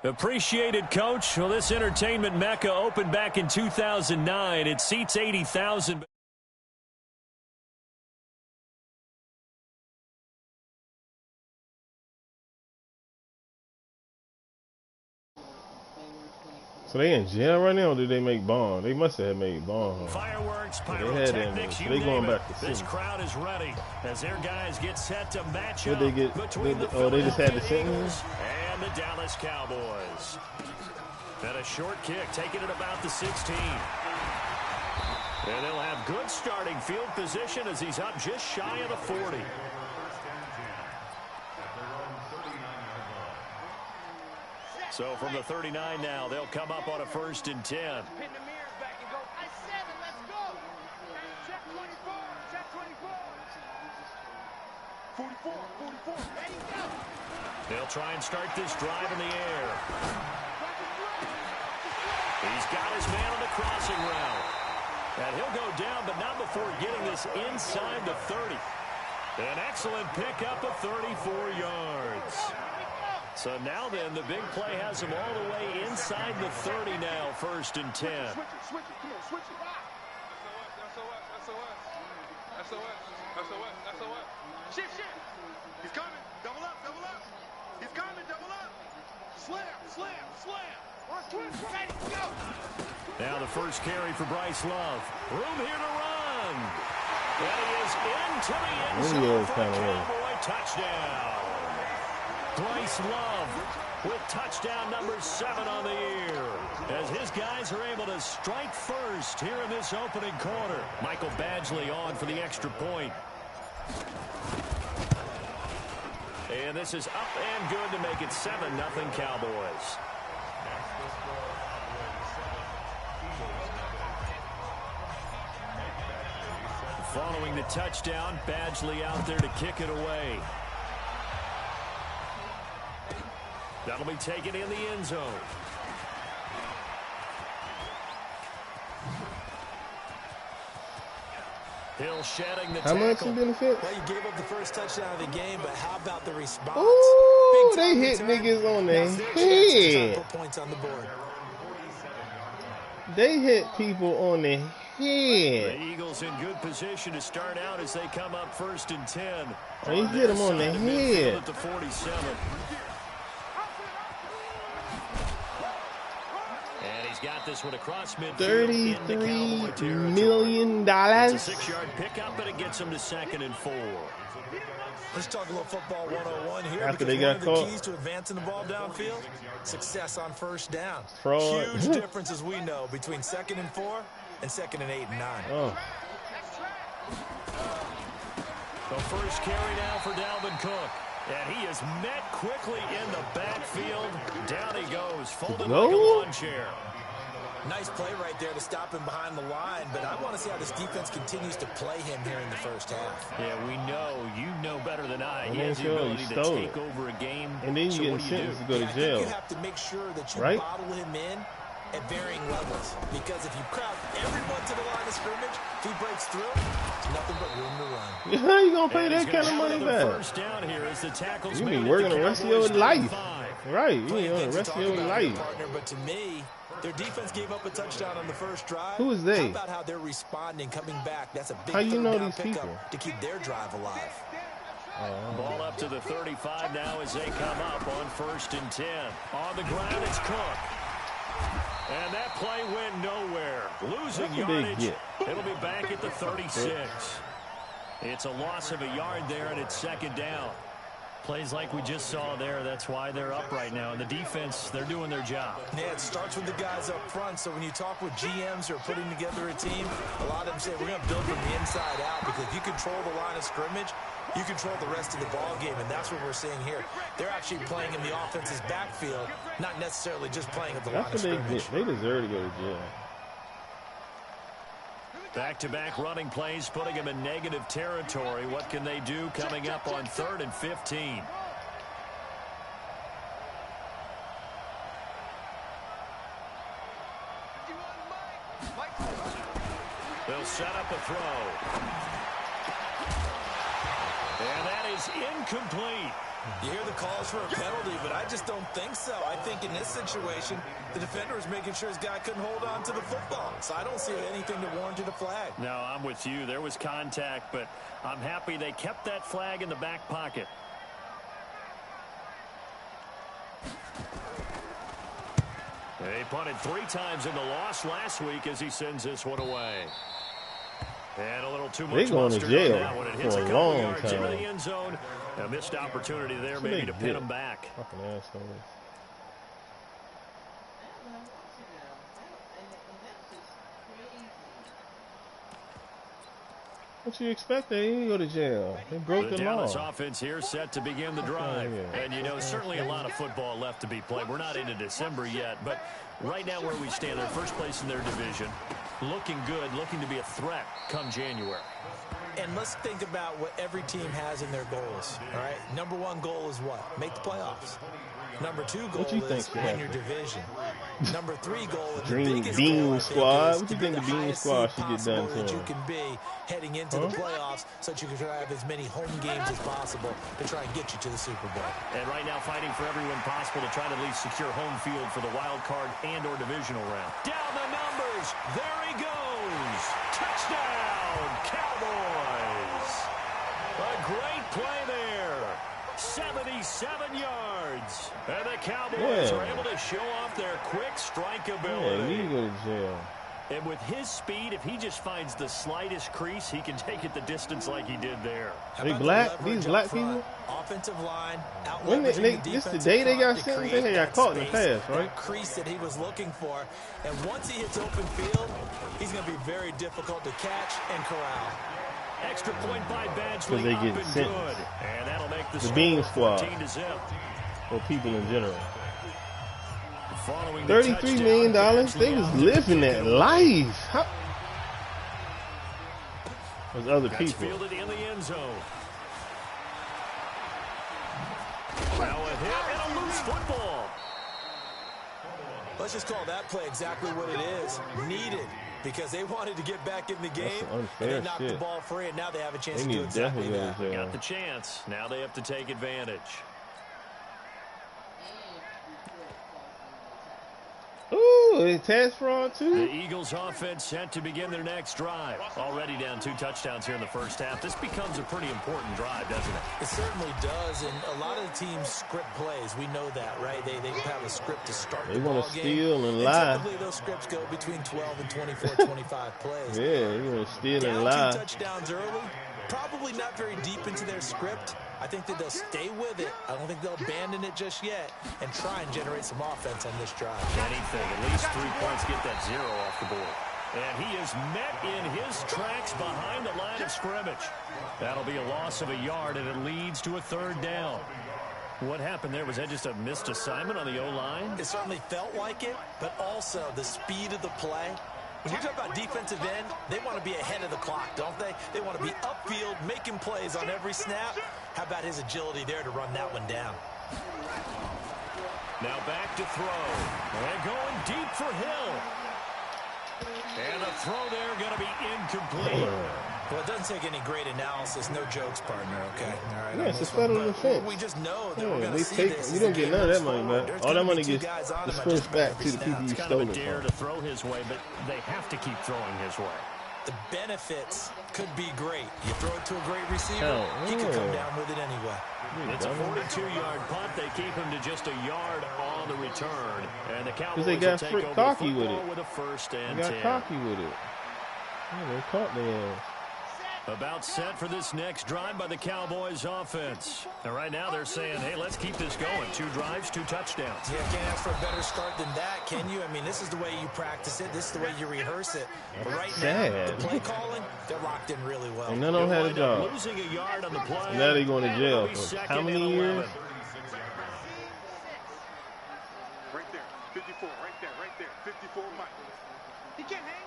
Appreciated, Coach. Well, this entertainment mecca opened back in 2009. It seats 80,000. So they in jail right now, or did they make bond? They must have made bond. Fireworks, pyrotechnics, they going back to this crowd is ready as their guys get set to match up. They get? They just had the sentence. And the Dallas Cowboys. And a short kick, taking it about the 16. And they'll have good starting field position as he's up just shy of the 40. So from the 39 now, they'll come up on a 1st and 10. They'll try and start this drive in the air. He's got his man on the crossing route. And he'll go down, but not before getting this inside the 30. An excellent pickup of 34 yards. So now then, the big play has him all the way inside the 30 now, 1st and 10. Switch it, come on, switch it. SOS. Shift. He's coming. Double up. He's coming, double up. Slam. Ready, go. Now the first carry for Bryce Love. Room here to run. And he is into the end zone for a Cowboy touchdown. Bryce Love with touchdown number 7 on the year as his guys are able to strike first here in this opening quarter. Michael Badgley on for the extra point. And this is up and good to make it 7-0 Cowboys. Following the touchdown, Badgley out there to kick it away. That'll be taken in the end zone. Hill shedding the tackle. How much in benefit? Well, you gave up the first touchdown of the game, but how about the response? Ooh, they hit niggas on the head. Points on the board. They hit people on the head. The Eagles in good position to start out as they come up 1st and 10. They hit him on the head. At the 47. And he's got this one across midfield. $33 million. It's a 6-yard pickup, but it gets him to 2nd and 4. Let's talk a little football 101 here. After they got caught. One of the keys to advancing the ball downfield, success on 1st down. Fraud. Huge difference, as we know, between 2nd and 4 and 2nd and 8 and 9. Oh. The first carry now for Dalvin Cook. And he is met quickly in the backfield. Down he goes, folded like a lawn chair. Nice play right there to stop him behind the line, but I want to see how this defense continues to play him here in the 1st half. Yeah, we know. You know better than I. He has the ability to take over a game. And then you get sentenced to go to jail. You have to make sure that you bottle him in at varying levels, because if you crowd everyone to the line of scrimmage, if he breaks through, there's nothing but room to run. How you gonna pay that kind of money back? First down here as the tackles you be working the rest of your life. Right, you be on the rest of your life. Partner, but to me, their defense gave up a touchdown on the first drive. Who is they? How about how they're responding, coming back? That's a big how you know these pickup people to keep their drive alive. Ball up to the 35 now as they come up on 1st and 10. On the ground, it's Cook. And that play went nowhere. Losing yardage. It'll be back at the 36. It's a loss of a yard there, and it's 2nd down. Plays like we just saw there. That's why they're up right now. And the defense, they're doing their job. Yeah, it starts with the guys up front. So when you talk with GMs who are putting together a team, a lot of them say, we're going to build from the inside out, because if you control the line of scrimmage, you control the rest of the ball game, and that's what we're seeing here. They're actually playing in the offense's backfield, not necessarily just playing at the line of scrimmage. They deserve to go to jail. Back-to-back running plays, putting them in negative territory. What can they do coming up on 3rd and 15? They'll set up a throw. And that is incomplete. You hear the calls for a penalty, but I just don't think so. I think in this situation, the defender is making sure his guy couldn't hold on to the football. So I don't see anything that warranted a flag. No, I'm with you. There was contact, but I'm happy they kept that flag in the back pocket. He punted 3 times in the loss last week as he sends this one away. And a little too much going to mustard jail on that one. It hits for a a couple long yards into time. the end zone. A missed opportunity there maybe to pin him back. Fucking assholes. What you expect? They didn't go to jail. They broke the law. Dallas offense here set to begin the drive. And, you know, certainly a lot of football left to be played. We're not into December yet, but right now where we stand, they're first place in their division. Looking good, looking to be a threat come January. And let's think about what every team has in their goals, all right? Number 1 goal is what? Make the playoffs. Number 2 goal is win your division. Number 3 goal is the biggest Bean Squad. What to you be think the the Bean highest Squad seed should get done possible that to you can be heading into the playoffs so that you can have as many home games as possible to try and get you to the Super Bowl. And right now fighting for every win possible to try to at least secure home field for the wild card and or divisional round. Down the numbers. There he goes. Touchdown, Cowboys. A great play there. 77 yards. And the Cowboys are able to show off their quick strike ability. Yeah, we go to jail. And with his speed, if he just finds the slightest crease, he can take it the distance like he did there. They black? These black people? Offensive line, When this the day they got sentenced, they got caught in the past, right? That crease that he was looking for. And once he hits open field, he's going to be very difficult to catch and corral. Extra point by Badgley. Because they get sentenced. Good. And that'll make the Bean Squad. 14-0. Or people in general. Following the $33 million. They was living that life. How? There's other That's people. fielded in the end zone. Now a hit and a loose football. Let's just call that play exactly what it is. Needed. Because they wanted to get back in the game, and they knocked the ball free, and now they have a chance to do exactly that. Got the chance. Now they have to take advantage. Ooh, tax fraud too? The Eagles offense set to begin their next drive. Already down 2 touchdowns here in the first half. This becomes a pretty important drive, doesn't it? It certainly does, and a lot of the teams script plays. We know that, right? They have a script to start the ball game. They want to steal and lie. Typically, those scripts go between 12 and 24, 25 plays. Yeah, they want to steal and lie. lie. 2 touchdowns early, probably not very deep into their script. I think that they'll stay with it. I don't think they'll abandon it just yet and try and generate some offense on this drive. Anything, at least 3 points, get that 0 off the board. And he is met in his tracks behind the line of scrimmage. That'll be a loss of a yard, and it leads to a 3rd down. What happened there? Was that just a missed assignment on the O-line? It certainly felt like it, but also the speed of the play. When you talk about defensive end, they want to be ahead of the clock, don't they? They want to be upfield, making plays on every snap. How about his agility there to run that one down? Now back to throw. And going deep for Hill. And the throw there going to be incomplete. Well, it doesn't take any great analysis. No jokes, partner, okay? All right. Yeah, it's a federal offense. We just know that we're going to see this. You don't get none of that money back. All that money gets dispersed back to the people you stole it from. It's kind of a dare to throw his way, but they have to keep throwing his way. The benefits could be great. You throw it to a great receiver, he could come down with it anyway. It's a 42-yard punt. They keep him to just a yard on the return. And the Cowboys they got will take over cocky the with football it. with a 1st and 10. They got cocky with it. Yeah, they caught their ass. About set for this next drive by the Cowboys offense. And right now they're saying, hey, let's keep this going. 2 drives, 2 touchdowns. Yeah, can't ask for a better start than that, can you? I mean, this is the way you practice it. This is the way you rehearse it. But right now, the play calling, they're locked in really well. And none of them had a job. Losing a yard on the play. Now they're going to jail for how many years? Right there, 54, right there, 54 Mike. He can't hang.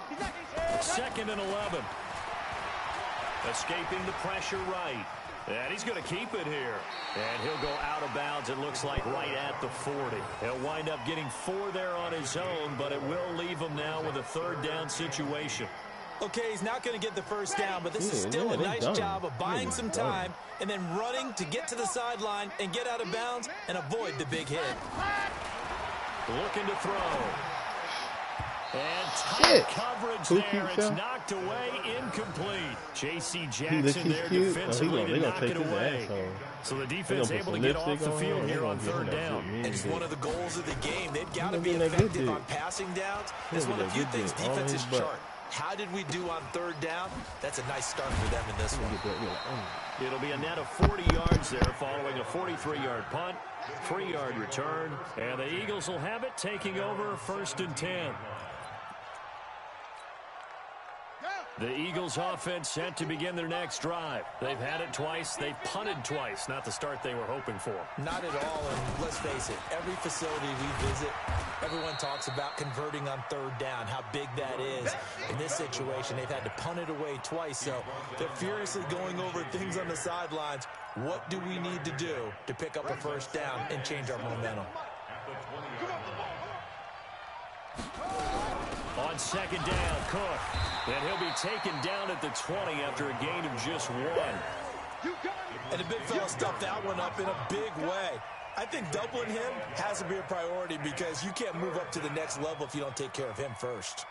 He's not hanging. 2nd and 11. Escaping the pressure right. And he's going to keep it here. And he'll go out of bounds, it looks like, right at the 40. He'll wind up getting 4 there on his own, but it will leave him now with a 3rd down situation. Okay, he's not going to get the first down, but this is still a nice job of buying some time and then running to get to the sideline and get out of bounds and avoid the big hit. Looking to throw. And tight coverage there. It's knocked away, incomplete. J.C. Jackson there defensively to knock it away. So the defense able to get off the field here on third down. And it's one of the goals of the game. They've got to be effective on passing downs. It's one of the few things defenses chart. How did we do on third down? That's a nice start for them in this one. It'll be a net of 40 yards there following a 43-yard punt, 3-yard return, and the Eagles will have it taking over 1st and 10. The Eagles offense set to begin their next drive. They've had it twice. They've punted twice. Not the start they were hoping for. Not at all, and let's face it, every facility we visit, everyone talks about converting on third down, how big that is. In this situation, they've had to punt it away twice, so they're furiously going over things on the sidelines. What do we need to do to pick up a first down and change our momentum? On 2nd down, Cook. And he'll be taken down at the 20 after a gain of just 1. And the big fella stuffed that one up in a big way. I think doubling him has to be a priority because you can't move up to the next level if you don't take care of him first.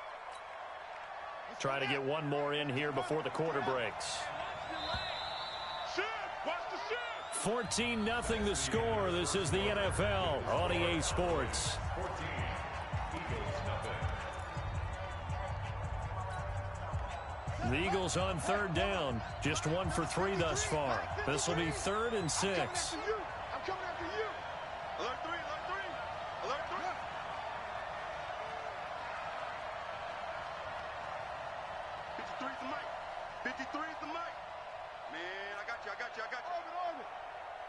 Try to get one more in here before the quarter breaks. 14-0 the score. This is the NFL on EA Sports. The Eagles on third down. Just 1 for 3 thus far. This will be 3rd and 6. I'm coming after you. Alert 3, alert 3. Alert 3. 53 is the mic. 53 is the mic. Man, I got you.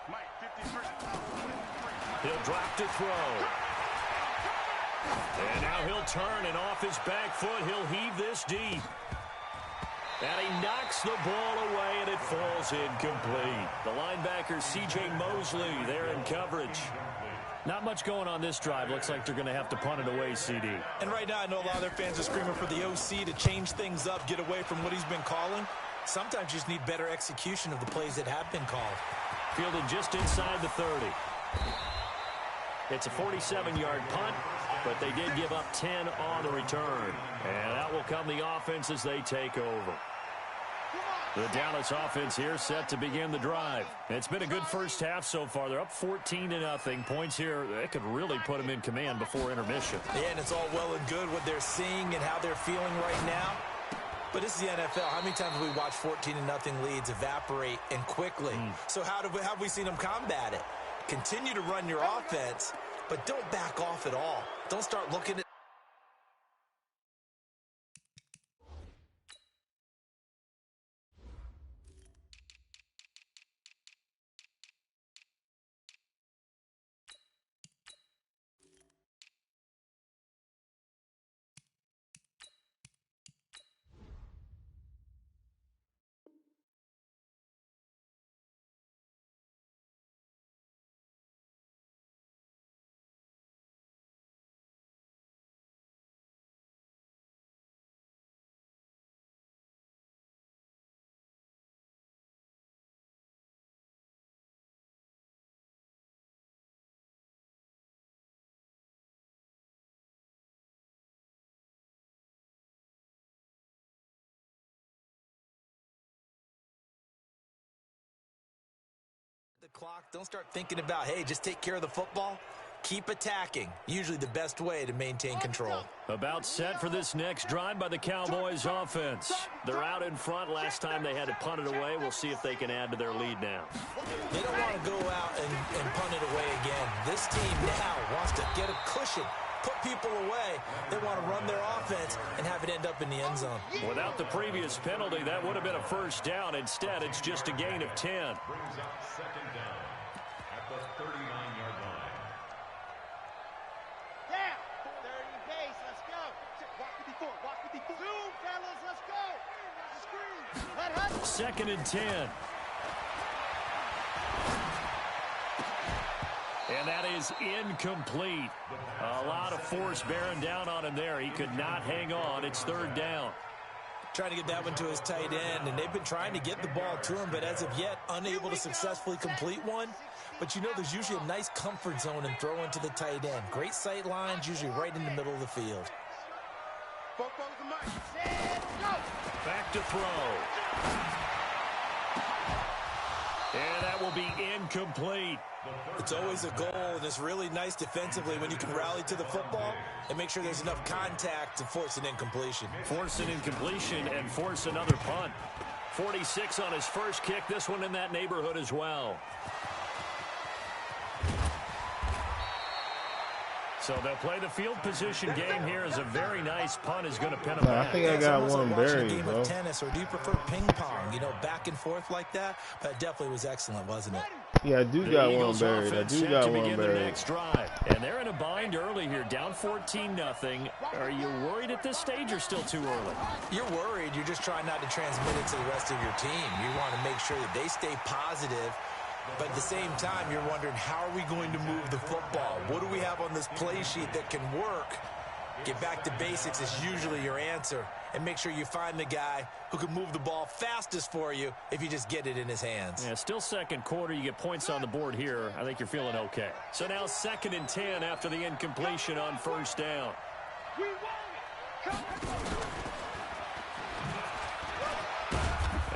Mike, 53. He'll drop to throw. And now he'll turn, and off his back foot, he'll heave this deep. And he knocks the ball away, and it falls incomplete. The linebacker, C.J. Mosley, there in coverage. Not much going on this drive. Looks like they're going to have to punt it away, CD. And right now, I know a lot of their fans are screaming for the OC to change things up, get away from what he's been calling. Sometimes you just need better execution of the plays that have been called. Fielded just inside the 30. It's a 47-yard punt, but they did give up 10 on the return. And out will come the offense as they take over. The Dallas offense here set to begin the drive. It's been a good first half so far. They're up 14-0. Points here, they could really put them in command before intermission. Yeah, and it's all well and good what they're seeing and how they're feeling right now. But this is the NFL. How many times have we watched 14-0 leads evaporate and quickly? So how have we seen them combat it? Continue to run your offense, but don't back off at all. Don't start looking at the clock. Don't start thinking about, hey, just take care of the football. Keep attacking. Usually the best way to maintain control. About set for this next drive by the Cowboys offense. They're out in front. Last time they had to punt it away. We'll see if they can add to their lead now. They don't want to go out and punt it away again. This team now wants to get a cushion, put people away. They want to run their offense and have it end up in the end zone. Without the previous penalty, that would have been a first down. Instead, it's just a gain of 10. Brings up 2nd down at the 39-yard line. Yeah, 30 base, let's go. Walk 54, walk 54. Zoom, fellas, let's go. There's a screen. Let Hudson. 2nd and 10. And that is incomplete. A lot of force bearing down on him there. He could not hang on. It's 3rd down. trying to get that one to his tight end, and they've been trying to get the ball to him, but as of yet, unable to successfully complete one. But you know there's usually a nice comfort zone in throwing to the tight end. Great sight lines, usually right in the middle of the field. Back to throw. And that will be incomplete. It's always a goal, and it's really nice defensively when you can rally to the football and make sure there's enough contact to force an incompletion. Force an incompletion and force another punt. 46 on his first kick. This one in that neighborhood as well. So they'll play the field position game here as a very nice punt is going to pin him back. I think I got one buried, a game bro. of tennis, or do you prefer ping pong? You know, back and forth like that? That definitely was excellent, wasn't it? Yeah, I do got one buried. I do got one buried. Next drive. And they're in a bind early here, down 14-0. Are you worried at this stage or still too early? You're worried. You're just trying not to transmit it to the rest of your team. You want to make sure that they stay positive. But at the same time, you're wondering, how are we going to move the football? What do we have on this play sheet that can work? Get back to basics is usually your answer. And make sure you find the guy who can move the ball fastest for you if you just get it in his hands. Yeah, still second quarter. You get points on the board here. I think you're feeling okay. So now 2nd and 10 after the incompletion on first down.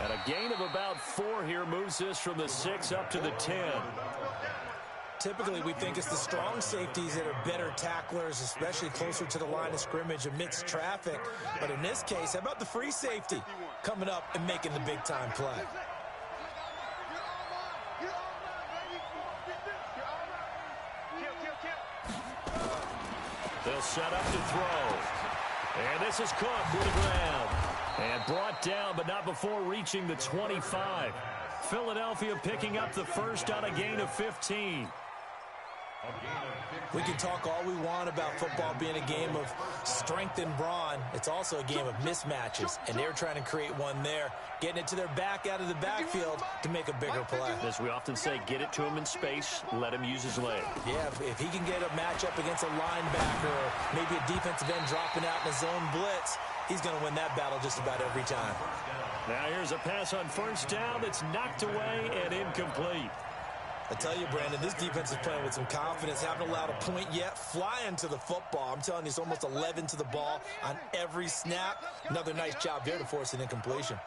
And a gain of about 4 here moves this from the 6 up to the 10. Typically, we think it's the strong safeties that are better tacklers, especially closer to the line of scrimmage amidst traffic. But in this case, how about the free safety coming up and making the big-time play? They'll set up to throw. And this is Cook with the ground. And brought down, but not before reaching the 25. Philadelphia picking up the first on a gain of 15. We can talk all we want about football being a game of strength and brawn. It's also a game of mismatches, and they're trying to create one there, getting it to their back out of the backfield to make a bigger play. As we often say, get it to him in space, let him use his leg. Yeah, if he can get a matchup against a linebacker or maybe a defensive end dropping out in a zone blitz, he's going to win that battle just about every time. Now here's a pass on first down that's knocked away and incomplete. I tell you, Brandon, this defense is playing with some confidence. Haven't allowed a point yet. Flying to the football. I'm telling you, it's almost 11 to the ball on every snap. Another nice job there to force an incompletion.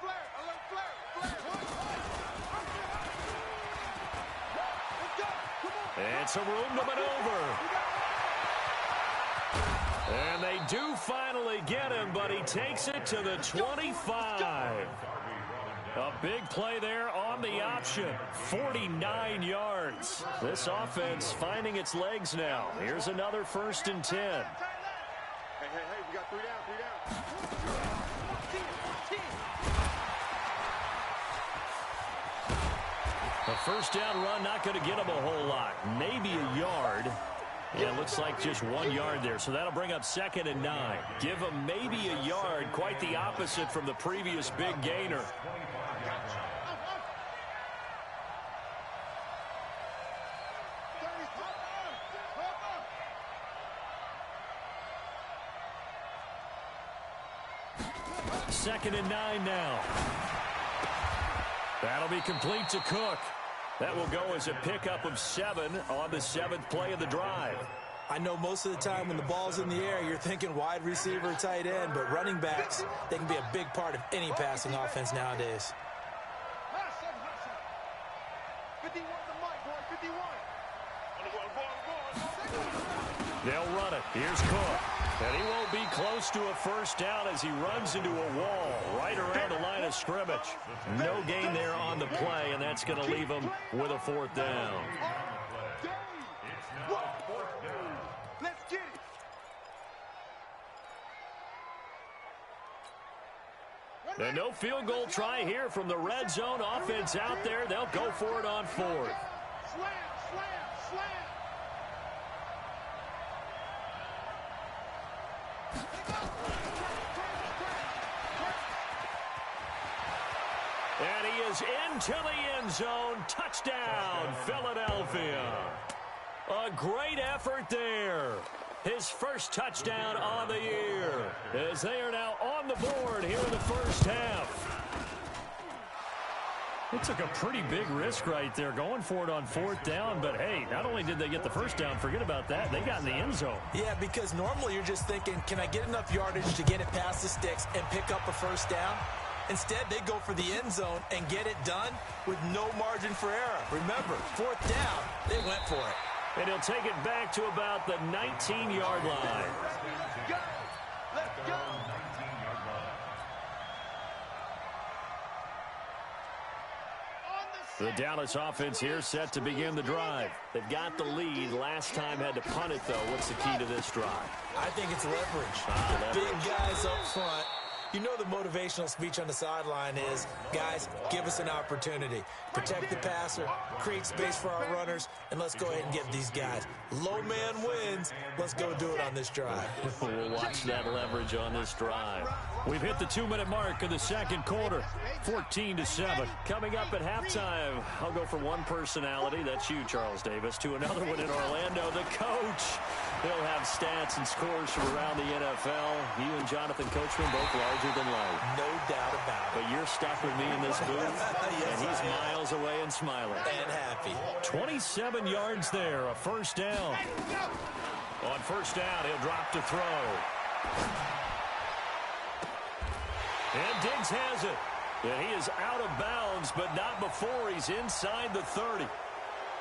And some room to maneuver. And they do finally get him, but he takes it to the 25. A big play there on the option. 49 yards. This offense finding its legs now. Here's another 1st and 10. Hey, we got 3 down. A first down run not going to get him a whole lot. Maybe a yard. Yeah, it looks like just 1 yard there, so that'll bring up 2nd and 9. Give him maybe a yard, quite the opposite from the previous big gainer. Second and 9 now. That'll be complete to Cook. That will go as a pickup of 7 on the 7th play of the drive. I know most of the time when the ball's in the air, you're thinking wide receiver, tight end, but running backs, they can be a big part of any passing offense nowadays. 51 the mic, boy, 51. They'll run it. Here's Cook. And he won't be close to a first down as he runs into a wall right around the line of scrimmage. No gain there on the play, and that's going to leave him with a 4th down. Let's get it. And no field goal try here from the red zone offense out there. They'll go for it on 4th. Slam, slam, slam. And he is into the end zone. Touchdown, Philadelphia. A great effort there. His first touchdown on the year as they are now on on the board here in the first half. It took a pretty big risk right there going for it on 4th down, but hey, not only did they get the first down, forget about that, they got in the end zone. Yeah, because normally you're just thinking, can I get enough yardage to get it past the sticks and pick up a first down? Instead, they go for the end zone and get it done with no margin for error. Remember, 4th down, they went for it. And he'll take it back to about the 19-yard line. Go! Let's go! The Dallas offense here set to begin the drive. They've got the lead. Last time had to punt it, though. What's the key to this drive? I think it's leverage. The big guys up front. You know the motivational speech on the sideline is, guys, give us an opportunity. Protect the passer, create space for our runners, and let's go ahead and get these guys. Low man wins. Let's go do it on this drive. We'll watch that leverage on this drive. We've hit the 2-minute mark of the second quarter, 14-7. Coming up at halftime, I'll go from one personality, that's you, Charles Davis, to another one in Orlando, the coach. He'll have stats and scores from around the NFL. You and Jonathan Coachman both larger than life. No doubt about it. But you're stuck with me in this booth, Yes, and he's I am. miles away and smiling. And happy. 27 yards there, a first down. On first down, he'll drop to throw. And Diggs has it. And he is out of bounds, but not before he's inside the 30.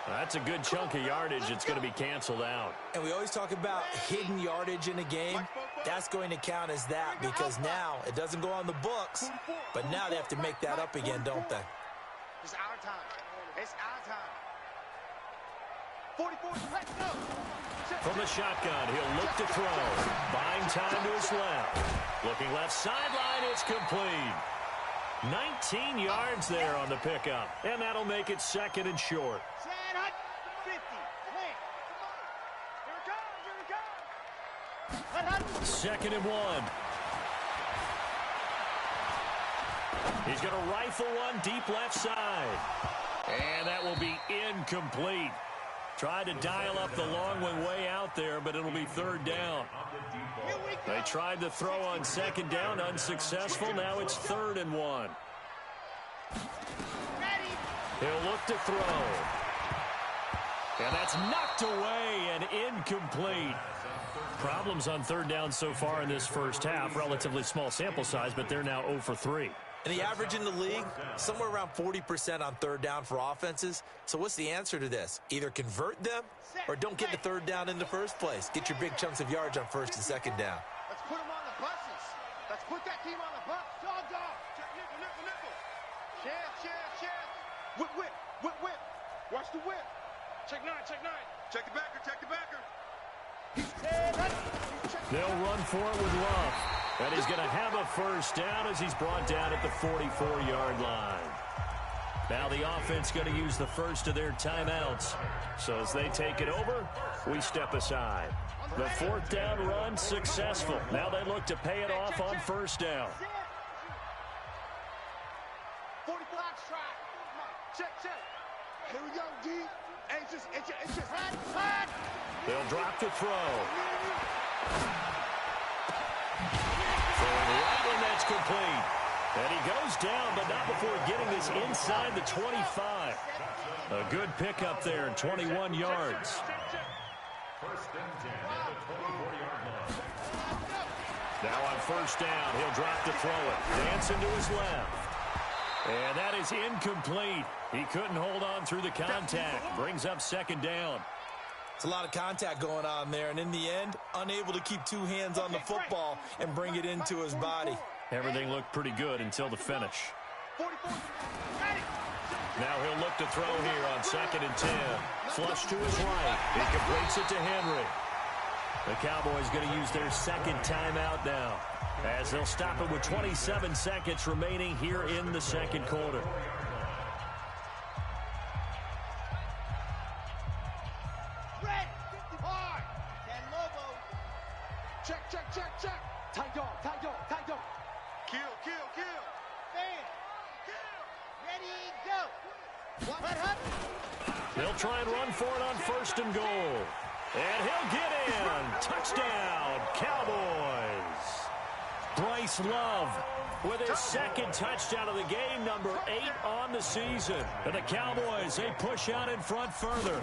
That's a good chunk of yardage. It's going to be canceled out. And we always talk about hidden yardage in a game. That's going to count as that because now it doesn't go on the books, but now they have to make that up again, don't they? It's our time. It's our time. 44, let's go. From the shotgun, he'll look to throw. Buying time to his left. Looking left sideline, it's complete. 19 yards there on the pickup. And that'll make it second and short. 50. Here it comes. Second and 1. He's going to rifle one deep left side. And that will be incomplete. Tried to dial up the long one way out there, but it'll be 3rd down. They tried to throw on 2nd down, unsuccessful. Now it's 3rd and 1. He'll look to throw. And that's knocked away and incomplete. Problems on 3rd down so far in this first half. Relatively small sample size, but they're now 0 for 3. And the average in the league, somewhere around 40% on 3rd down for offenses. So what's the answer to this? Either convert them or don't get the 3rd down in the first place. Get your big chunks of yards on 1st and 2nd down. Let's put them on the buses. Let's put that team on the bus. Dog. Check nickel. Share. Whip. Watch the whip. Check 9. Check the backer. They'll run for it with Love. And he's going to have a first down as he's brought down at the 44-yard line. Now the offense going to use the first of their timeouts. So as they take it over, we step aside. The 4th down run successful. Now they look to pay it off on 1st down. 45 strike. Check. Here we go, D. Hey, it's just hot. They'll drop to throw. Throwing right when that's complete. And he goes down, but not before getting this inside the 25. A good pickup there, 21 yards. First and 10 at the 24-yard line. Now on 1st down, he'll drop to throw it. Dancing to his left. And that is incomplete. He couldn't hold on through the contact. Brings up 2nd down. It's a lot of contact going on there, and in the end, unable to keep 2 hands on the football and bring it into his body. Everything looked pretty good until the finish. 44. Now he'll look to throw here on 2nd and 10. Flush to his right. He completes it to Henry. The Cowboys going to use their 2nd timeout now, as they'll stop it with 27 seconds remaining here in the 2nd quarter. Red. Hard. Ten Lobo. Check. Tight dog. Kill. Fan. Kill. Ready, go. What? They'll try and run for it on 1st and goal. And he'll get in. Touchdown, Cowboys. Bryce Chase Love with his second touchdown of the game, number 8 on the season. And the Cowboys, they push out in front further.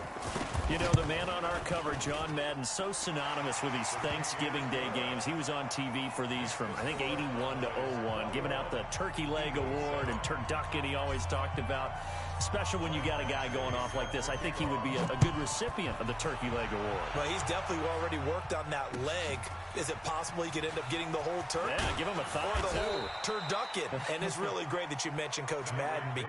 You know, the man on our cover, John Madden, so synonymous with these Thanksgiving Day games. He was on TV for these from, I think, 81 to 01, giving out the Turkey Leg Award and turducken he always talked about. Special when you got a guy going off like this. I think he would be a good recipient of the Turkey Leg Award. Well, he's definitely already worked on that leg. Is it possible he could end up getting the whole turkey? Yeah, give him a thigh, or the too. whole turducken. And it's really great that you mentioned Coach Madden.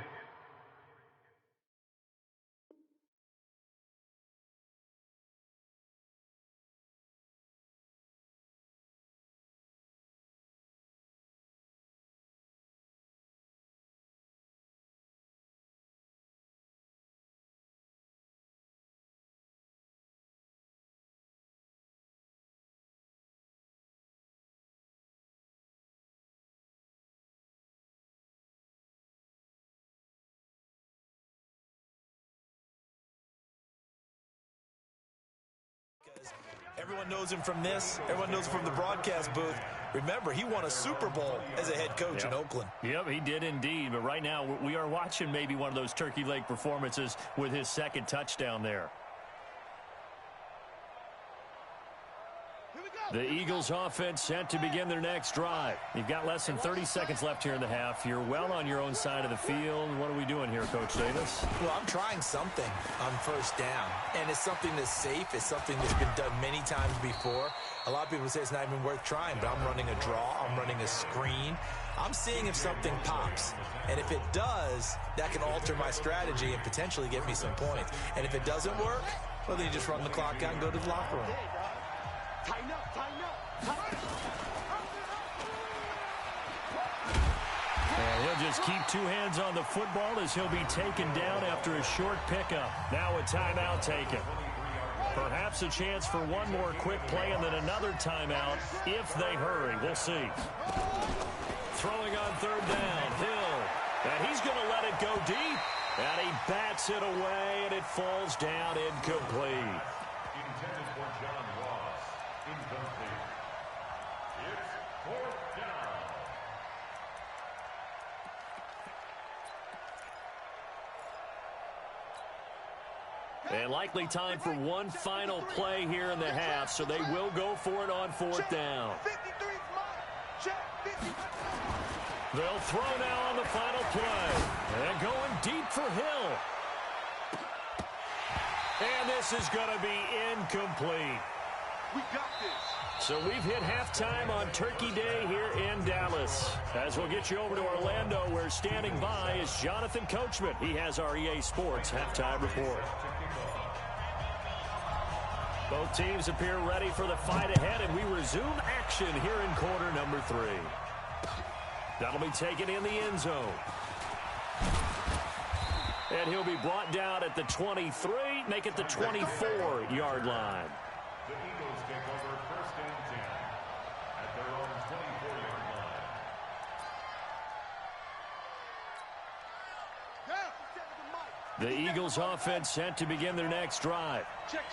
Everyone knows him from this. Everyone knows him from the broadcast booth. Remember, he won a Super Bowl as a head coach in Oakland. Yep, he did indeed. But right now, we are watching maybe one of those turkey leg performances with his second touchdown there. The Eagles offense set to begin their next drive. You've got less than 30 seconds left here in the half. You're well on your own side of the field. What are we doing here, Coach Davis? Well, I'm trying something on first down, and it's something that's safe. It's something that's been done many times before. A lot of people say it's not even worth trying, but I'm running a draw. I'm running a screen. I'm seeing if something pops, and if it does, that can alter my strategy and potentially get me some points. And if it doesn't work, well, then you just run the clock out and go to the locker room. Tighten up, tighten up. And he'll just keep two hands on the football as he'll be taken down after a short pickup. Now a timeout taken. Perhaps a chance for one more quick play and then another timeout if they hurry. We'll see. Throwing on third down, Hill. And he's going to let it go deep. And he bats it away, and it falls down incomplete. Intended for John Ross. Incomplete. It's fourth down. And likely time for one final play here in the half, so they will go for it on fourth down. 53 is mine. Check, 50. They'll throw now on the final play. And going deep for Hill. And this is going to be incomplete. We got this. So we've hit halftime on Turkey Day here in Dallas. As we'll get you over to Orlando, where standing by is Jonathan Coachman. He has our EA Sports halftime report. Both teams appear ready for the fight ahead, and we resume action here in quarter number 3. That'll be taken in the end zone. And he'll be brought down at the 23, make it the 24-yard line. The Eagles take over first and 10 at their own 24-yard line. The Eagles offense set to begin their next drive.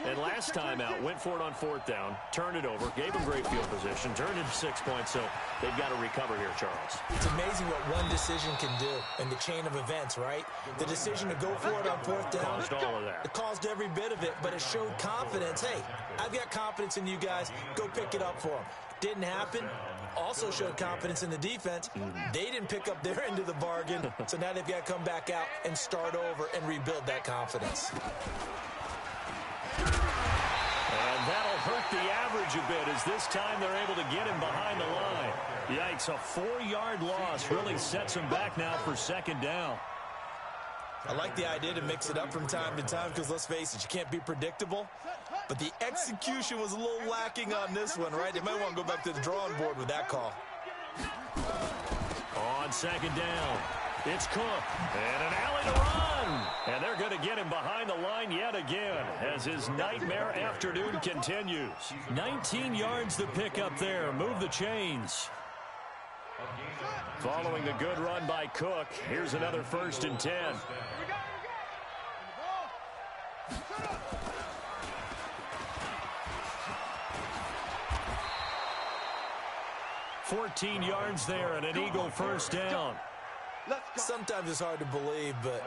And last time out, went for it on fourth down, turned it over, gave them great field position, turned it to 6 points, so they've got to recover here, Charles. It's amazing what one decision can do in the chain of events, right? The decision to go for it on fourth down. Caused all of that. It caused every bit of it, but it showed confidence. Hey, I've got confidence in you guys. Go pick it up for them. Didn't happen. Also showed confidence in the defense. They didn't pick up their end of the bargain, so now they've got to come back out and start over and rebuild that confidence. And that'll hurt the average a bit as this time they're able to get him behind the line. Yikes, a 4-yard loss really sets him back now for second down. I like the idea to mix it up from time to time because, let's face it, you can't be predictable. But the execution was a little lacking on this one, right? They might want to go back to the drawing board with that call. On second down, it's Cook. And an alley to run. And they're going to get him behind the line yet again as his nightmare afternoon continues. 19 yards to pick up there. Move the chains. Following a good run by Cook, here's another 1st and 10. 14 yards there and an Eagle first down. Sometimes it's hard to believe, but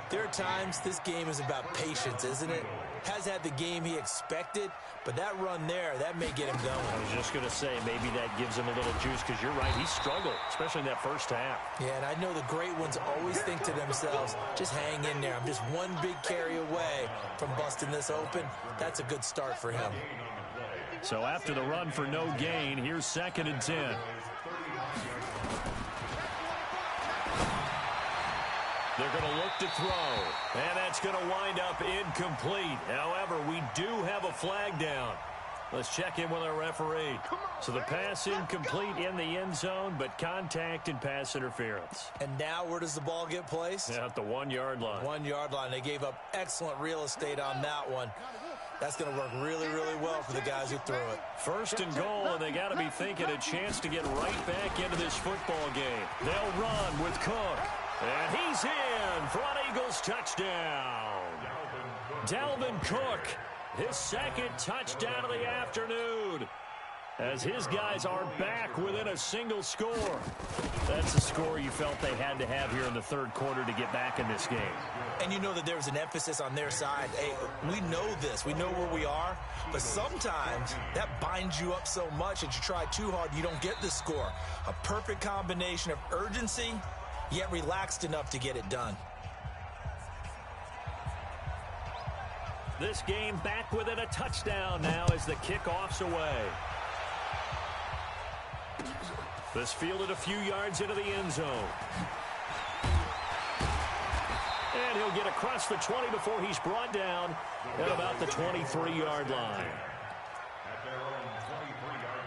there are times this game is about patience, isn't it? Has had the game he expected, but that run there, that may get him going. I was just going to say, maybe that gives him a little juice, because you're right, he struggled, especially in that first half. Yeah, and I know the great ones always think to themselves, just hang in there. I'm just one big carry away from busting this open. That's a good start for him. So after the run for no gain, here's 2nd and 10. They're going to look to throw, and that's going to wind up incomplete. However, we do have a flag down. Let's check in with our referee. So the pass incomplete in the end zone, but contact and pass interference. And now where does the ball get placed? Yeah, at the 1 yard line. 1 yard line. They gave up excellent real estate on that one. That's going to work really, really well for the guys who threw it. 1st and goal, and they got to be thinking a chance to get right back into this football game. They'll run with Cook. And he's in for an Eagles touchdown. Dalvin Cook, his 2nd touchdown of the afternoon, as his guys are back within a single score. That's the score you felt they had to have here in the 3rd quarter to get back in this game. And you know that there's an emphasis on their side. Hey, we know this. We know where we are. But sometimes that binds you up so much that you try too hard, you don't get the score. A perfect combination of urgency, yet relaxed enough to get it done. This game back within a touchdown now as the kickoff's away. This fielded a few yards into the end zone. And he'll get across the 20 before he's brought down at about the 23-yard line. At their own 23-yard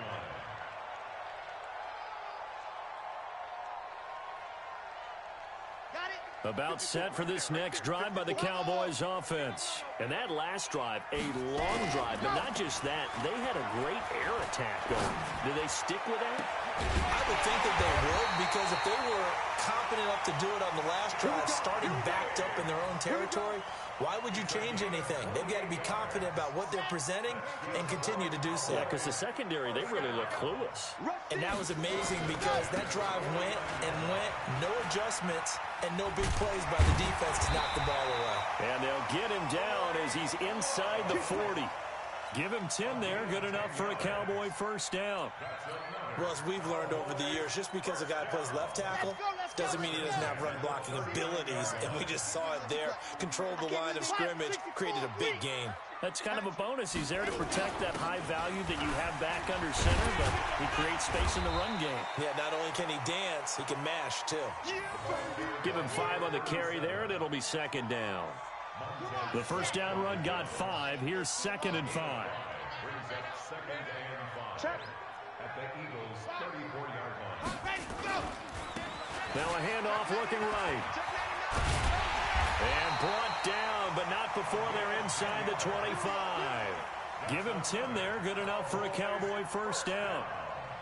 line. About set for this next drive by the Cowboys offense. And that last drive, a long drive, but not just that. They had a great air attack going. Do they stick with that? I would think that they would, because if they were confident enough to do it on the last drive, starting backed up in their own territory, why would you change anything? They've got to be confident about what they're presenting and continue to do so. Yeah, because the secondary, they really look clueless. And that was amazing because that drive went and went, no adjustments, and no big plays by the defense to knock the ball away. And they'll get him down as he's inside the 40. Give him 10 there, good enough for a Cowboy first down. Well, as we've learned over the years, just because a guy plays left tackle doesn't mean he doesn't have run-blocking abilities, and we just saw it there. Controlled the line of scrimmage, created a big gain. That's kind of a bonus. He's there to protect that high value that you have back under center, but he creates space in the run game. Yeah, not only can he dance, he can mash, too. Give him 5 on the carry there, and it'll be 2nd down. The first down run got 5. Here's 2nd and 5. Brings up 2nd and 5. At the Eagles' 34-yard line. Now a handoff looking right. And brought down, but not before they're inside the 25. Give him 10 there, good enough for a Cowboy first down.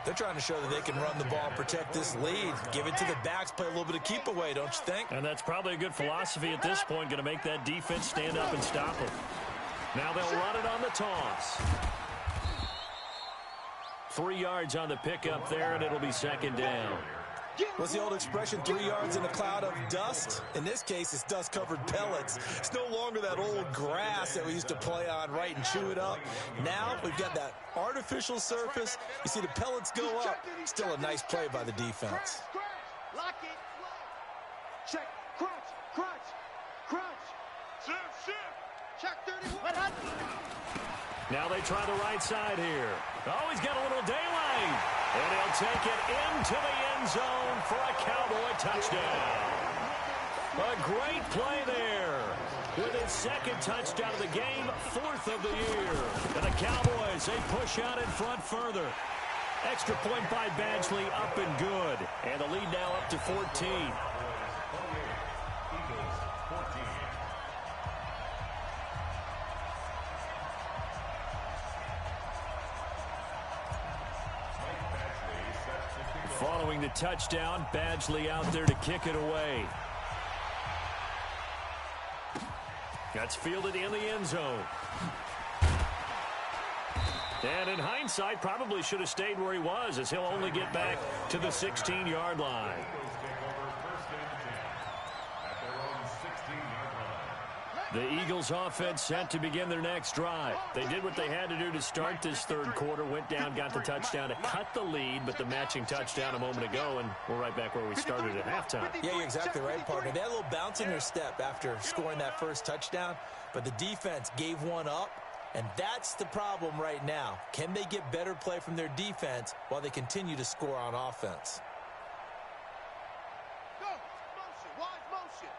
They're trying to show that they can run the ball and protect this lead. Give it to the backs, play a little bit of keep away, don't you think? And that's probably a good philosophy at this point, going to make that defense stand up and stop them. Now they'll run it on the toss. 3 yards on the pickup there, and it'll be 2nd down. What's the old expression, 3 yards in a cloud of dust? In this case, it's dust-covered pellets. It's no longer that old grass that we used to play on, right, and chew it up. Now we've got that artificial surface. You see the pellets go up. Still a nice play by the defense. Lock it. Check. Crunch. Crunch. Crunch. Shift. Check 31. Now they try the right side here. Oh, he's got a little daylight. And he'll take it into the end zone for a Cowboy touchdown. A great play there. With his 2nd touchdown of the game, 4th of the year. And the Cowboys, they push out in front further. Extra point by Badgley, up and good. And the lead now up to 14. Following the touchdown, Badgley out there to kick it away. That's fielded in the end zone. And in hindsight, probably should have stayed where he was, as he'll only get back to the 16-yard line. The Eagles offense set to begin their next drive. They did what they had to do to start this third quarter, went down, got the touchdown to cut the lead, but the matching touchdown a moment ago, and we're right back where we started at halftime. Yeah, you're exactly right, partner. They had a little bounce in their step after scoring that first touchdown, but the defense gave one up, and that's the problem right now. Can they get better play from their defense while they continue to score on offense? Go. Motion. Wide motion.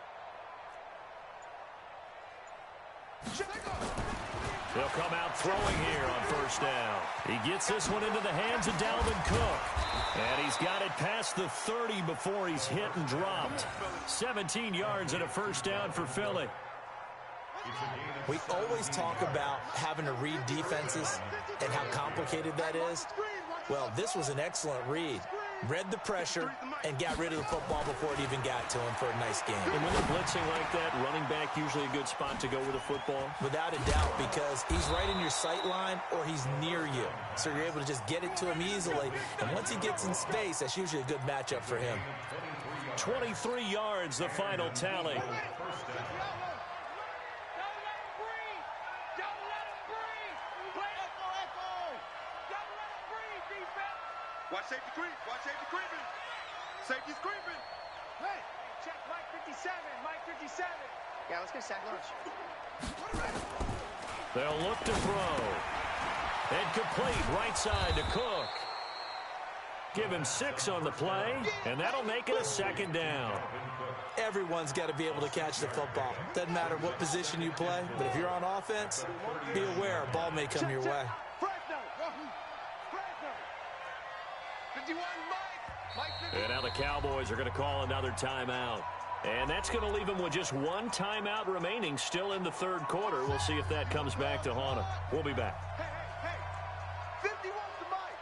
They'll come out throwing here on first down. He gets this one into the hands of Dalvin Cook. And he's got it past the 30 before he's hit and dropped. 17 yards and a first down for Philly. We always talk about having to read defenses and how complicated that is. Well, this was an excellent read. Read the pressure and got rid of the football before it even got to him for a nice game. And when they're blitzing like that, running back usually a good spot to go with the football? Without a doubt, because he's right in your sight line or he's near you. So you're able to just get it to him easily. And once he gets in space, that's usually a good matchup for him. 23 yards, the final tally. Watch safety creep. Watch safety creeping. Safety's creeping. Hey, check Mike 57. Mike 57. Yeah, let's get sack lunch. They'll look to throw. And complete right side to Cook. Give him 6 on the play, and that'll make it a second down. Everyone's got to be able to catch the football. Doesn't matter what position you play, but if you're on offense, be aware a ball may come your way. And now the Cowboys are going to call another timeout. And that's going to leave them with just one timeout remaining still in the third quarter. We'll see if that comes back to haunt them. We'll be back. Hey. 51's the mic.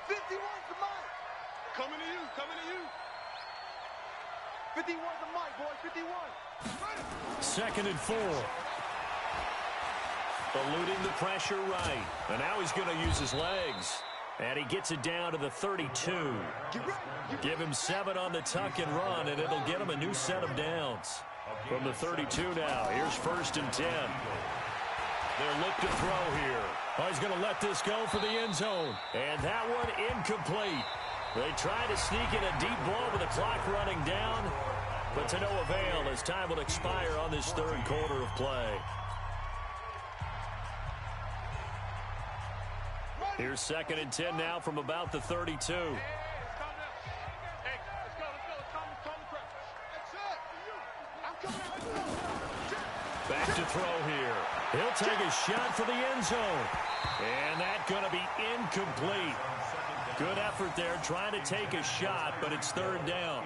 51's the mic. Coming to you. Coming to you. 51's the mic, boys. 51. Second and 4. Eluding the pressure right. And now he's going to use his legs. And he gets it down to the 32. Give him 7 on the tuck and run, and it'll get him a new set of downs. From the 32 now, here's first and 10. They'll look to throw here. Oh, he's going to let this go for the end zone. And that one incomplete. They try to sneak in a deep ball with the clock running down, but to no avail as time will expire on this third quarter of play. Here's second and 10 now from about the 32. Back to throw here. He'll take a shot for the end zone. And that's going to be incomplete. Good effort there trying to take a shot, but it's third down.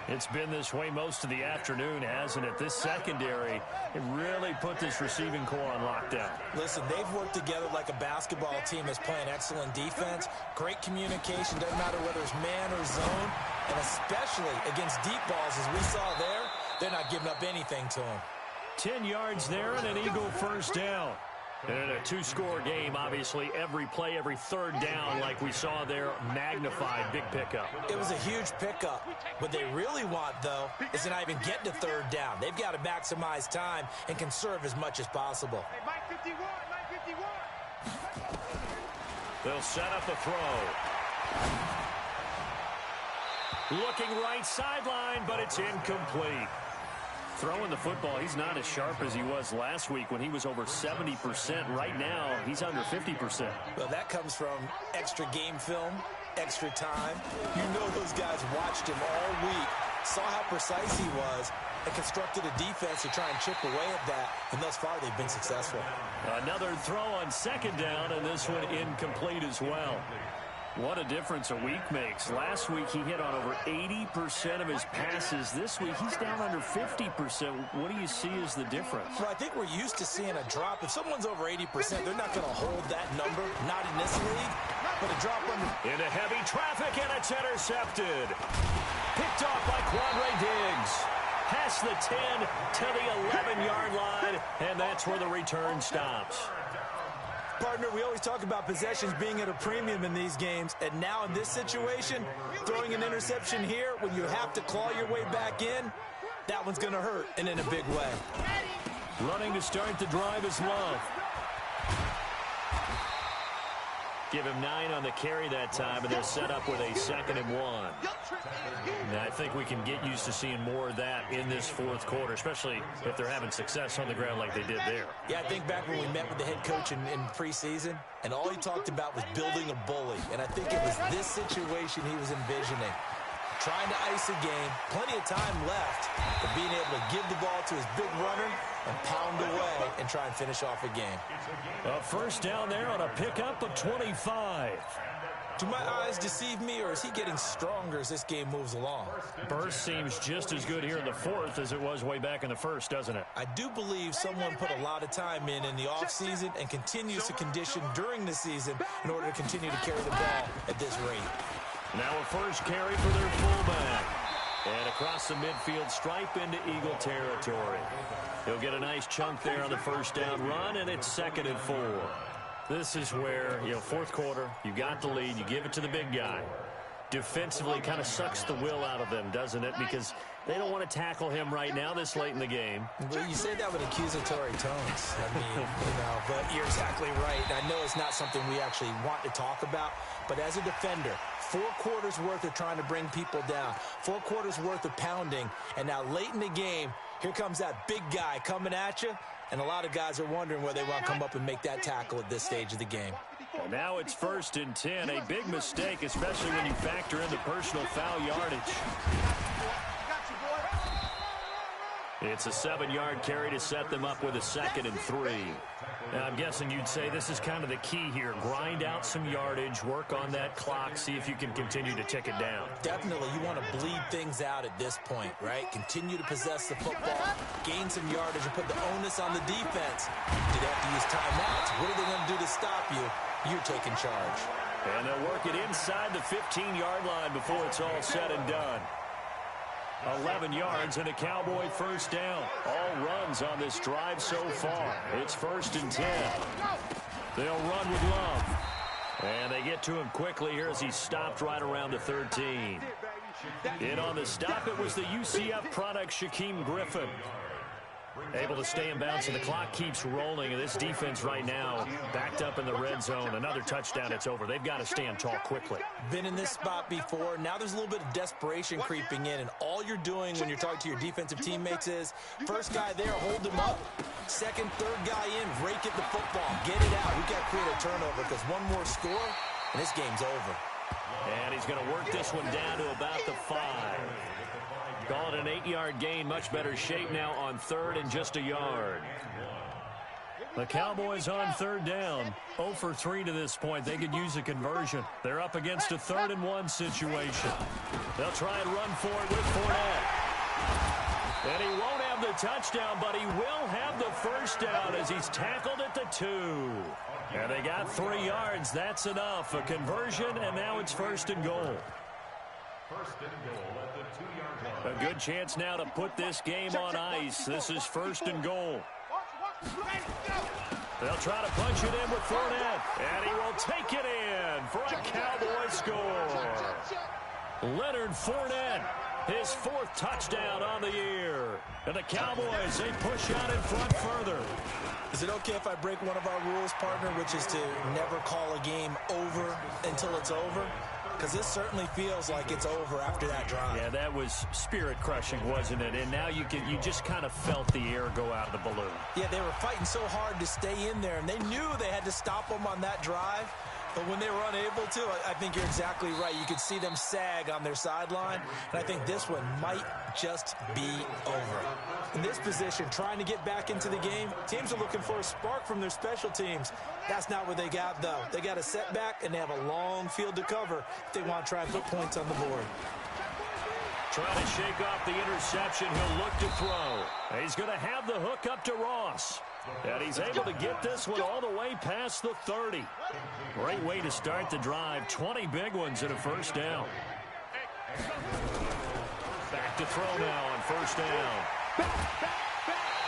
It's been this way most of the afternoon, hasn't it? This secondary, it really put this receiving core on lockdown. Listen, they've worked together like a basketball team that's playing excellent defense. Great communication, doesn't matter whether it's man or zone. And especially against deep balls, as we saw there, they're not giving up anything to them. 10 yards there and an Eagle first down. And in a two-score game, obviously, every play, every third down, like we saw there, magnified, big pickup. It was a huge pickup. What they really want, though, is to not even get to third down. They've got to maximize time and conserve as much as possible. Hey, Mike 51, Mike 51. They'll set up a throw. Looking right sideline, but it's incomplete. Throwing the football, he's not as sharp as he was last week when he was over 70%. Right now, he's under 50%. Well, that comes from extra game film, extra time. You know those guys watched him all week, saw how precise he was, and constructed a defense to try and chip away at that. And thus far, they've been successful. Another throw on second down, and this one incomplete as well. What a difference a week makes. Last week, he hit on over 80% of his passes. This week, he's down under 50%. What do you see as the difference? Well, I think we're used to seeing a drop. If someone's over 80%, they're not going to hold that number, not in this league. But a drop under... Into heavy traffic, and it's intercepted. Picked off by Quandre Diggs. Past the 10 to the 11-yard line, and that's where the return stops. Partner, we always talk about possessions being at a premium in these games, and now in this situation, throwing an interception here when you have to claw your way back in, that one's going to hurt, and in a big way. Running to start the drive is Love. Give him 9 on the carry that time, and they're set up with a 2nd and 1. Now, I think we can get used to seeing more of that in this fourth quarter, especially if they're having success on the ground like they did there. Yeah, I think back when we met with the head coach in preseason, and all he talked about was building a bully. And I think it was this situation he was envisioning. Trying to ice a game, plenty of time left, but being able to give the ball to his big runner and pound away and try and finish off a game. A first down there on a pickup of 25. Do my eyes deceive me, or is he getting stronger as this game moves along? Burst seems just as good here in the fourth as it was way back in the first, doesn't it? I do believe someone put a lot of time in the offseason and continues to condition during the season in order to continue to carry the ball at this rate. Now a first carry for their fullback. And across the midfield stripe into Eagle territory. He'll get a nice chunk there on the first down run, and it's 2nd and 4. This is where, fourth quarter, you got the lead, you give it to the big guy. Defensively kind of sucks the will out of them, doesn't it? Because they don't want to tackle him right now this late in the game. Well, you say that with accusatory tones. I mean, but you're exactly right. I know it's not something we actually want to talk about, but as a defender, 4 quarters worth of trying to bring people down, 4 quarters worth of pounding, and now late in the game, here comes that big guy coming at you, and a lot of guys are wondering whether they want to come up and make that tackle at this stage of the game. And now it's 1st and 10, a big mistake, especially when you factor in the personal foul yardage. It's a 7-yard carry to set them up with a 2nd and 3. Now, I'm guessing you'd say this is kind of the key here. Grind out some yardage, work on that clock, see if you can continue to tick it down. Definitely, you want to bleed things out at this point, right? Continue to possess the football, gain some yardage, and put the onus on the defense. Do they have to use timeouts? What are they going to do to stop you? You're taking charge. And they'll work it inside the 15-yard line before it's all said and done. 11 yards and a Cowboy first down. All runs on this drive so far. It's 1st and 10. They'll run with Love. And they get to him quickly here as he stopped right around the 13. In on the stop, it was the UCF product, Shaquem Griffin. Able to stay in bounds, and the clock keeps rolling. And this defense right now backed up in the red zone. Another touchdown, it's over. They've got to stand tall quickly. Been in this spot before. Now there's a little bit of desperation creeping in, and all you're doing when you're talking to your defensive teammates is first guy there, hold him up. Second, third guy in, rake at the football. Get it out. We've got to create a turnover because one more score, and this game's over. And he's going to work this one down to about the 5. Call it an 8-yard gain. Much better shape now on 3rd and just a yard. The Cowboys on 3rd down. 0 for 3 to this point. They could use a conversion. They're up against a 3rd and 1 situation. They'll try and run for it with Fournette. And he won't have the touchdown, but he will have the first down as he's tackled at the 2. And they got 3 yards. That's enough. A conversion, and now it's 1st and goal. 1st and goal at the 2-yard line. A good chance now to put this game on ice. This is 1st and goal. They'll try to punch it in with Fournette, and he will take it in for a Cowboy score. Leonard Fournette, his 4th touchdown on the year. And the Cowboys, they push out in front further. Is it okay if I break one of our rules, partner, which is to never call a game over until it's over? Because this certainly feels like it's over after that drive. Yeah, that was spirit-crushing, wasn't it? And now you just kind of felt the air go out of the balloon. Yeah, they were fighting so hard to stay in there, and they knew they had to stop them on that drive. But when they were unable to, I think you're exactly right. You could see them sag on their sideline, and I think this one might just be over. In this position, trying to get back into the game, teams are looking for a spark from their special teams. That's not what they got, though. They got a setback, and they have a long field to cover if they want to try and put points on the board. Trying to shake off the interception. He'll look to throw. He's going to have the hook up to Ross. And he's able to get this one all the way past the 30. Great way to start the drive. 20 big ones and a first down. Back to throw now on first down.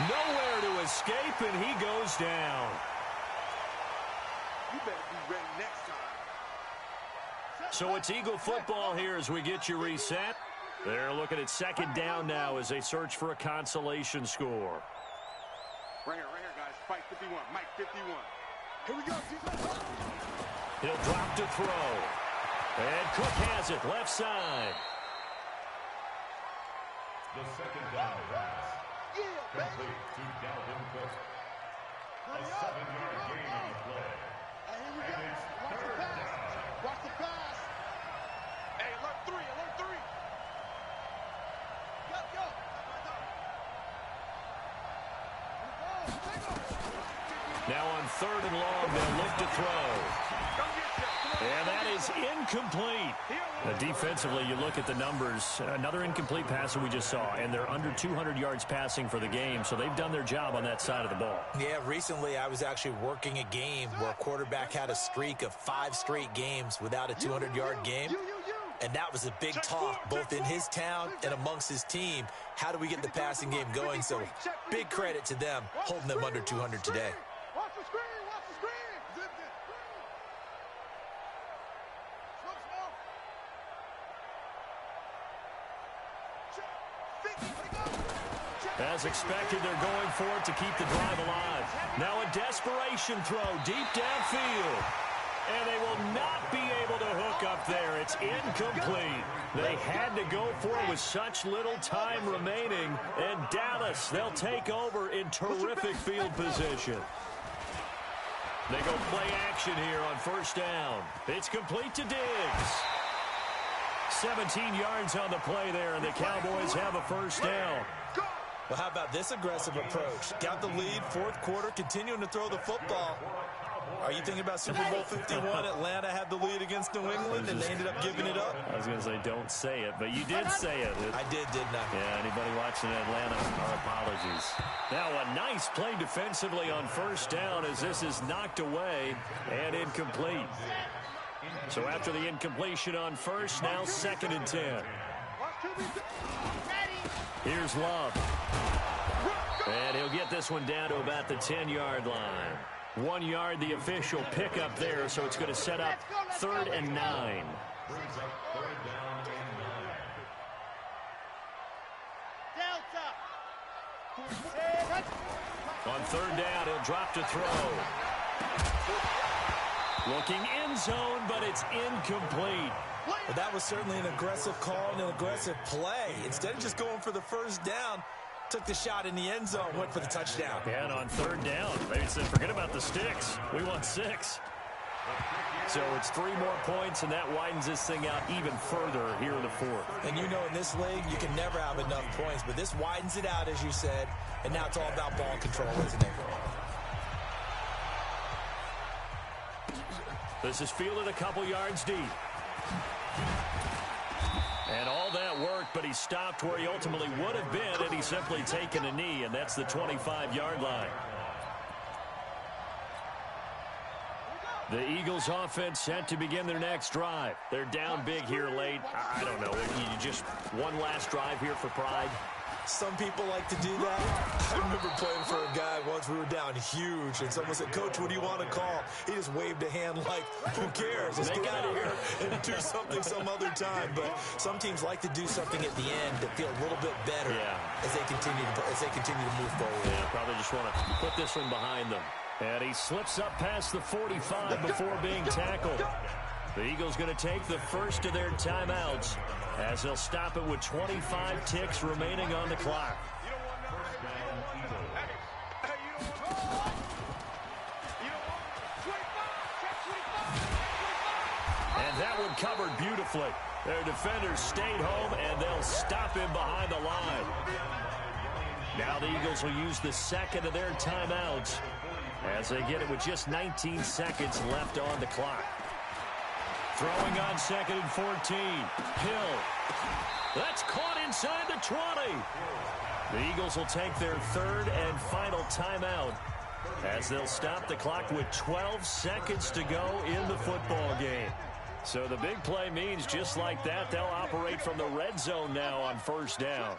Nowhere to escape, and he goes down. You better be ready next time. So it's Eagle football here as we get you reset. They're looking at second down now as they search for a consolation score. Right here, guys. Fight 51. Mike 51. Here we go. He'll drop to throw. And Cook has it left side. The second down pass. Complete to Dalvin Cook. A 7-yard gain on the play. And it's third down. Watch the pass. Hey, alert 3. Go. Now on third and long, they'll look to throw. And that is incomplete. Defensively, you look at the numbers. Another incomplete pass that we just saw, and they're under 200 yards passing for the game, so they've done their job on that side of the ball. Yeah, recently I was actually working a game where a quarterback had a streak of 5 straight games without a 200-yard game. And that was a big talk, both in his town and amongst his team. How do we get the passing game going? So big credit to them holding them under 200 today. Watch the screen. As expected, they're going for it to keep the drive alive. Now a desperation throw deep downfield. And they will not be able to hook up there. It's incomplete. They had to go for it with such little time remaining. And Dallas, they'll take over in terrific field position. They go play action here on first down. It's complete to Diggs. 17 yards on the play there, and the Cowboys have a first down. Well, how about this aggressive approach? Got the lead, fourth quarter, continuing to throw the football. Are you thinking about Super Bowl 51? Atlanta had the lead against New England, and they ended up giving it up? I was going to say, don't say it, but you did say it. I did, didn't I? Yeah, anybody watching Atlanta, our apologies. Now a nice play defensively on first down as this is knocked away and incomplete. So after the incompletion on first, now second and 10. Here's Love. And he'll get this one down to about the 10-yard line. 1 yard, the official pickup there, so it's going to set up third and 9. Brings up third down and 9. On third down, he'll drop to throw. Looking end zone, but it's incomplete. Well, that was certainly an aggressive call and an aggressive play. Instead of just going for the first down, took the shot in the end zone, went for the touchdown. And on third down, they said, forget about the sticks. We want 6. So it's 3 more points, and that widens this thing out even further here in the fourth. And you know in this league, you can never have enough points, but this widens it out, as you said, and now it's all about ball control, isn't it? This is fielded a couple yards deep. And all that worked, but he stopped where he ultimately would have been had he simply taken a knee, and that's the 25-yard line. The Eagles offense set to begin their next drive. They're down big here late. I don't know. You just one last drive here for pride. Some people like to do that. I remember playing for a guy once. We were down huge, and someone said, "Coach, what do you want to call?" He just waved a hand like, who cares? Let's get out of here and do something some other time. But some teams like to do something at the end to feel a little bit better as they continue to move forward. Yeah, probably just want to put this one behind them. And he slips up past the 45 before being tackled. The Eagles going to take the first of their timeouts as they'll stop it with 25 ticks remaining on the clock. And that one covered beautifully. Their defenders stayed home, and they'll stop him behind the line. Now the Eagles will use the second of their timeouts as they get it with just 19 seconds left on the clock. Throwing on second and 14. Hill. That's caught inside the 20. The Eagles will take their third and final timeout as they'll stop the clock with 12 seconds to go in the football game. So the big play means just like that, they'll operate from the red zone now on first down.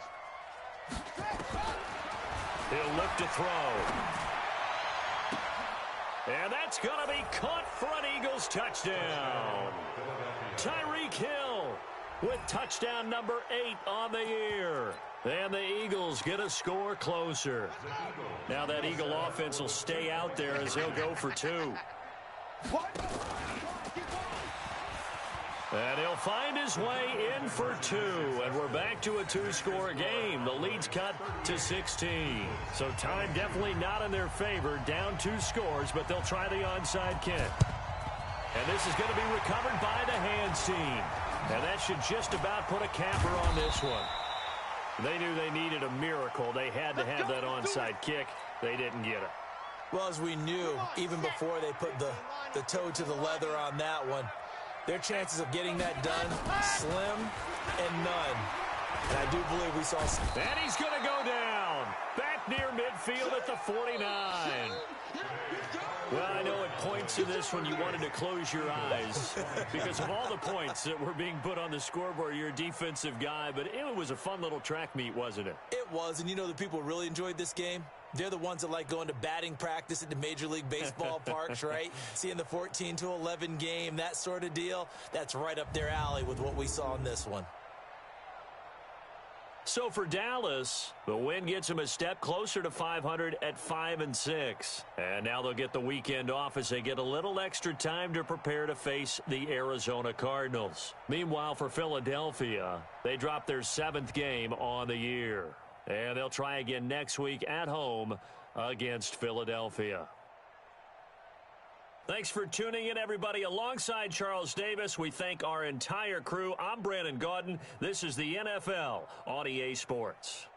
He'll look to throw. And that's going to be caught for an Eagles touchdown. Tyreek Hill with touchdown number 8 on the year. And the Eagles get a score closer. Now that Eagle offense will stay out there as they'll go for 2. And he'll find his way in for 2. And we're back to a 2-score game. The lead's cut to 16. So time definitely not in their favor. Down 2 scores, but they'll try the onside kick. And this is going to be recovered by the hands team. And that should just about put a capper on this one. They knew they needed a miracle. They had to have that onside kick. They didn't get it. Well, as we knew, even before they put the toe to the leather on that one, their chances of getting that done, slim and none. And I do believe we saw some. And he's going to go down. Back near midfield at the 49. Well, I know at points in this one you wanted to close your eyes because of all the points that were being put on the scoreboard. You're a defensive guy, but it was a fun little track meet, wasn't it? It was, and you know the people who really enjoyed this game? They're the ones that like going to batting practice at the Major League Baseball parks, right? Seeing the 14-11 game, that sort of deal. That's right up their alley with what we saw in this one. So for Dallas, the win gets them a step closer to 500 at 5-6. And now they'll get the weekend off as they get a little extra time to prepare to face the Arizona Cardinals. Meanwhile, for Philadelphia, they dropped their 7th game on the year. And they'll try again next week at home against Philadelphia. Thanks for tuning in, everybody. Alongside Charles Davis, we thank our entire crew. I'm Brandon Gaudin. This is the NFL on EA Sports.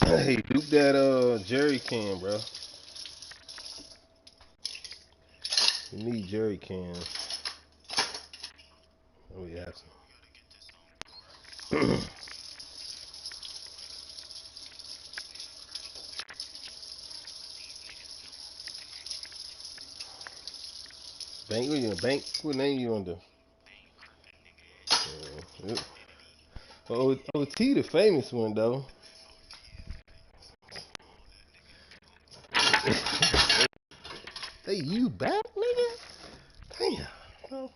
Hey, duke that jerry can, bro. You need jerry cans. Oh yeah. Bank, what you bank? What name you under? OT, the famous one though. Hey, you back, nigga? Damn. Well,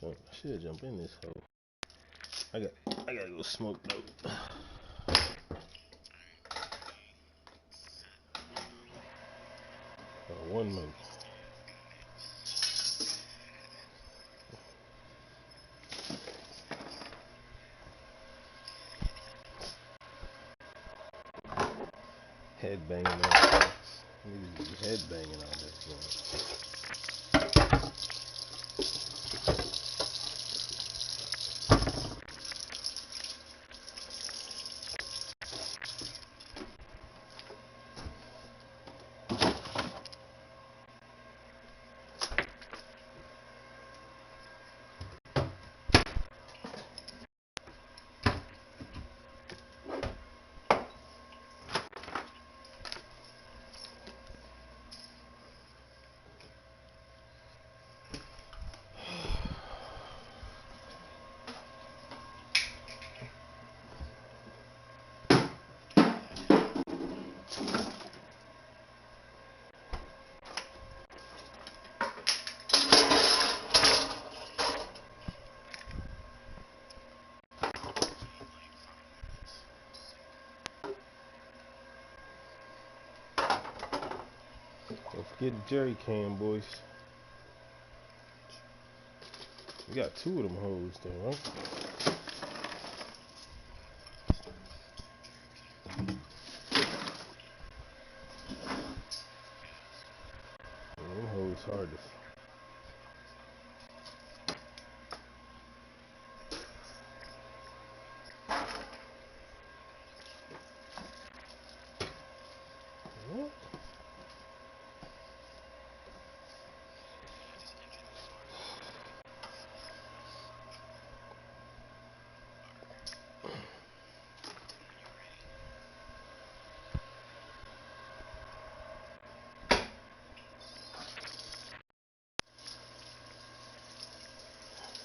I should jump in this hole. I gotta go smoke though. 1 minute. Head banging on this. Niggas head banging on this joint. Don't forget the jerry can, boys. We got 2 of them hoes there, right? Yeah, them hoes hard to. What?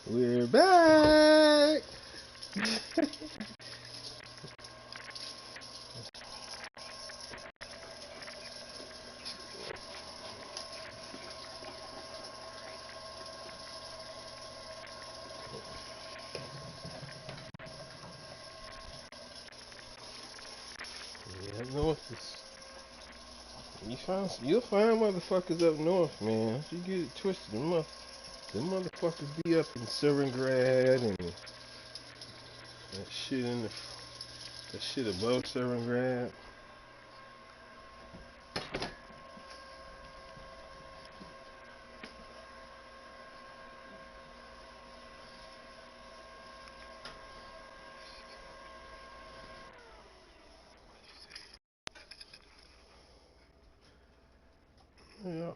We're back. Yeah, north is. You'll find motherfuckers up north, man. If you get it twisted, them motherfuckers be up in Serengrad and that shit that shit above Serengrad.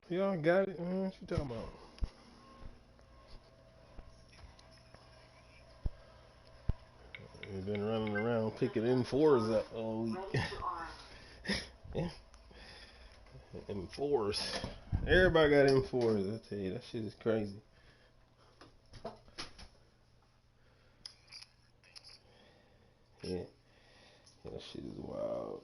Y'all got it, man. What you talking about? We've been running around picking M4s up all week. Yeah, M4s. Everybody got M4s. I tell you, that shit is crazy. Yeah, that shit is wild.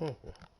Okay.